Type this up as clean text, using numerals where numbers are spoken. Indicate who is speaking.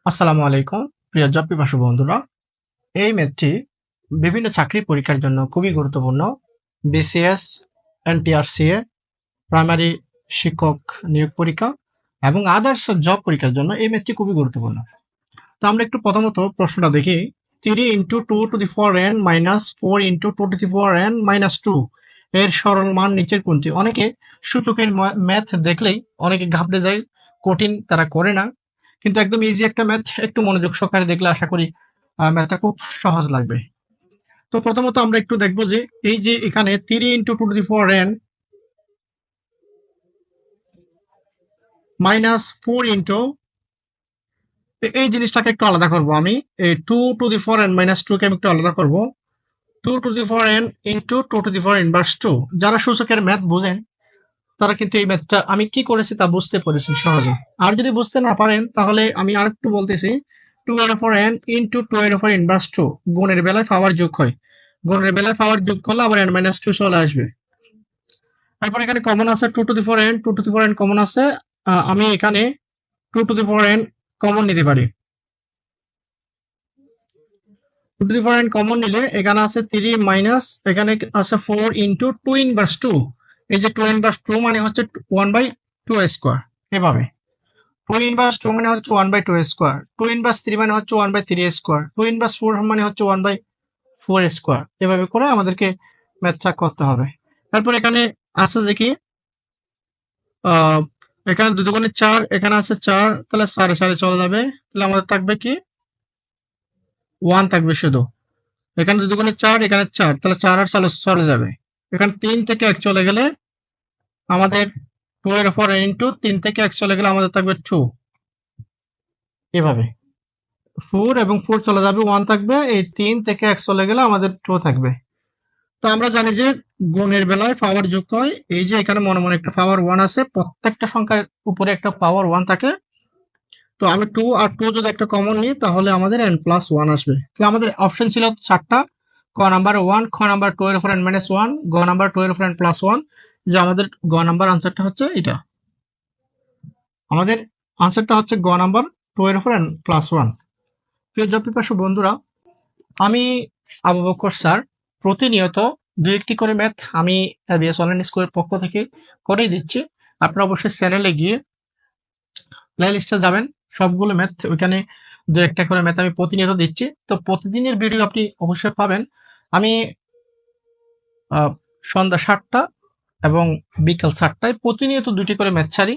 Speaker 1: আসসালামু আলাইকুম প্রিয় জব পিপাসু বন্ধুরা। এই ম্যাথটি বিভিন্ন চাকরি পরীক্ষার জন্য খুবই গুরুত্বপূর্ণ। বিসিএস, এনটিআরসিএ, প্রাইমারি শিক্ষক নিয়োগ পরীক্ষা এবং আদার্স জব পরীক্ষার জন্য এই ম্যাথটি খুবই গুরুত্বপূর্ণ। তো আমরা একটু প্রথমত প্রশ্নটা দেখি। 3 into 2 to the 4n minus 4 into 2 to the 4n minus 2 এর সরল মান নিচের কোনটি? অনেকে সূচকের ম্যাথ দেখলেই অনেকে ঘাবড়ে যায়, কঠিন তারা করে না, কিন্তু একদম ইজি একটা ম্যাথ, একটু মনোযোগ সহকারে দেখলে আশা করি ম্যাথটা খুব সহজ লাগবে। তো প্রথমত আমরা একটু দেখবো যে এই যে এখানে 3 into 2 to the 4n minus 4 into, এই জিনিসটাকে একটু আলাদা করব আমি। এই 2 to the 4n মাইনাস 2 কে আমি একটু আলাদা করব। 2 to the 4n into 2 to the 4 inverse 2। যারা সূচকের ম্যাথ বুঝেন তারা কিন্তু এই ম্যাথটা আমি কি করেছি তা বুঝতে পেরেছেন সহজে। আর যদি বুঝতে না পারেন তাহলে আমি আরেকটু বলতেছি। 2/n ইন্টু 2/n ইনভার্স 2 গুণের বেলায় পাওয়ার যোগ হয়, গুণের বেলায় পাওয়ার যোগ করলে আবার n মাইনাস 2 চলে আসবে। তারপর এখানে কমন আছে 2 to the 4n কমন আছে। আমি এখানে 2 to the 4n কমন নিতে পারি। 2 to the 4n কমন নিলে এখানে আছে 3 মাইনাস, এখানে আছে 4 ইন্টু 2 ইনভার্স 2। এই যে 2 ইনভার্স 2 মানে হচ্ছে 1/2 স্কোয়ার। এভাবে 2 ইনভার্স 2 মানে হচ্ছে 1/2 স্কোয়ার, 2 ইনভার্স 3 মানে হচ্ছে 1/3 স্কোয়ার, 2 ইনভার্স 4 মানে হচ্ছে 1/4 স্কোয়ার। এভাবে করে আমাদেরকে ম্যাথটা করতে হবে। তারপর এখানে আছে যে কি, আহ এখানে 2 দুগুণে 4, এখানে আছে 4, তাহলে 4 4 চলে যাবে। তাহলে আমাদের থাকবে কি, 1 থাকবে শুধু। এখানে 2 দুগুণে 4, এখানে 4, তাহলে 4 আর চলে যাবে। এখানে 3 থেকে 1 চলে গেলে আমাদের 2 এর উপর ইন্টু 3 থেকে 1 চলে গেলে আমাদের থাকবে 2। এভাবে 4 এবং 4 চলে যাবে, 1 থাকবে। এই 3 থেকে 1 চলে গেলে আমাদের 2 থাকবে। তো আমরা জানি যে গুণের বেলায় পাওয়ার যোগ হয়। এই যে এখানে মনে মনে একটা পাওয়ার 1 আছে, প্রত্যেকটা সংখ্যার উপরে একটা পাওয়ার 1 থাকে। তো আমি 2 আর 2 যদি একটা কমন নিই তাহলে আমাদের n প্লাস 1 আসবে। তো আমাদের অপশন ছিল 4টা। ক নাম্বার 1, খ নাম্বার 2 এর উপর n মাইনাস 1, গ নাম্বার 2 এর উপর n প্লাস 1। যে আমাদের গ নাম্বার আনসারটা হচ্ছে এটা। আমাদের আনসারটা হচ্ছে গ নাম্বার 2 এর উপর n প্লাস 1। প্রিয় জব পিপাসু বন্ধুরা, আমি আবু বকর স্যার প্রতিনিয়ত 2-1টি করে ম্যাথ আমি এবিএস অনলাইন স্কুলের পক্ষ থেকে করেই দিচ্ছি। আপনারা অবশ্যই চ্যানেলে গিয়ে প্লে লিস্টে যাবেন, সবগুলো ম্যাথ ওইখানে 2-1টা করে ম্যাথ আমি প্রতিনিয়ত দিচ্ছি। তো প্রতিদিনের ভিডিও আপনি অবশ্যই পাবেন। আমি সন্ধ্যা 7টা এবং বিকাল 7টায় প্রতিনিয়ত 2টি করে ম্যাথ ছাড়ি।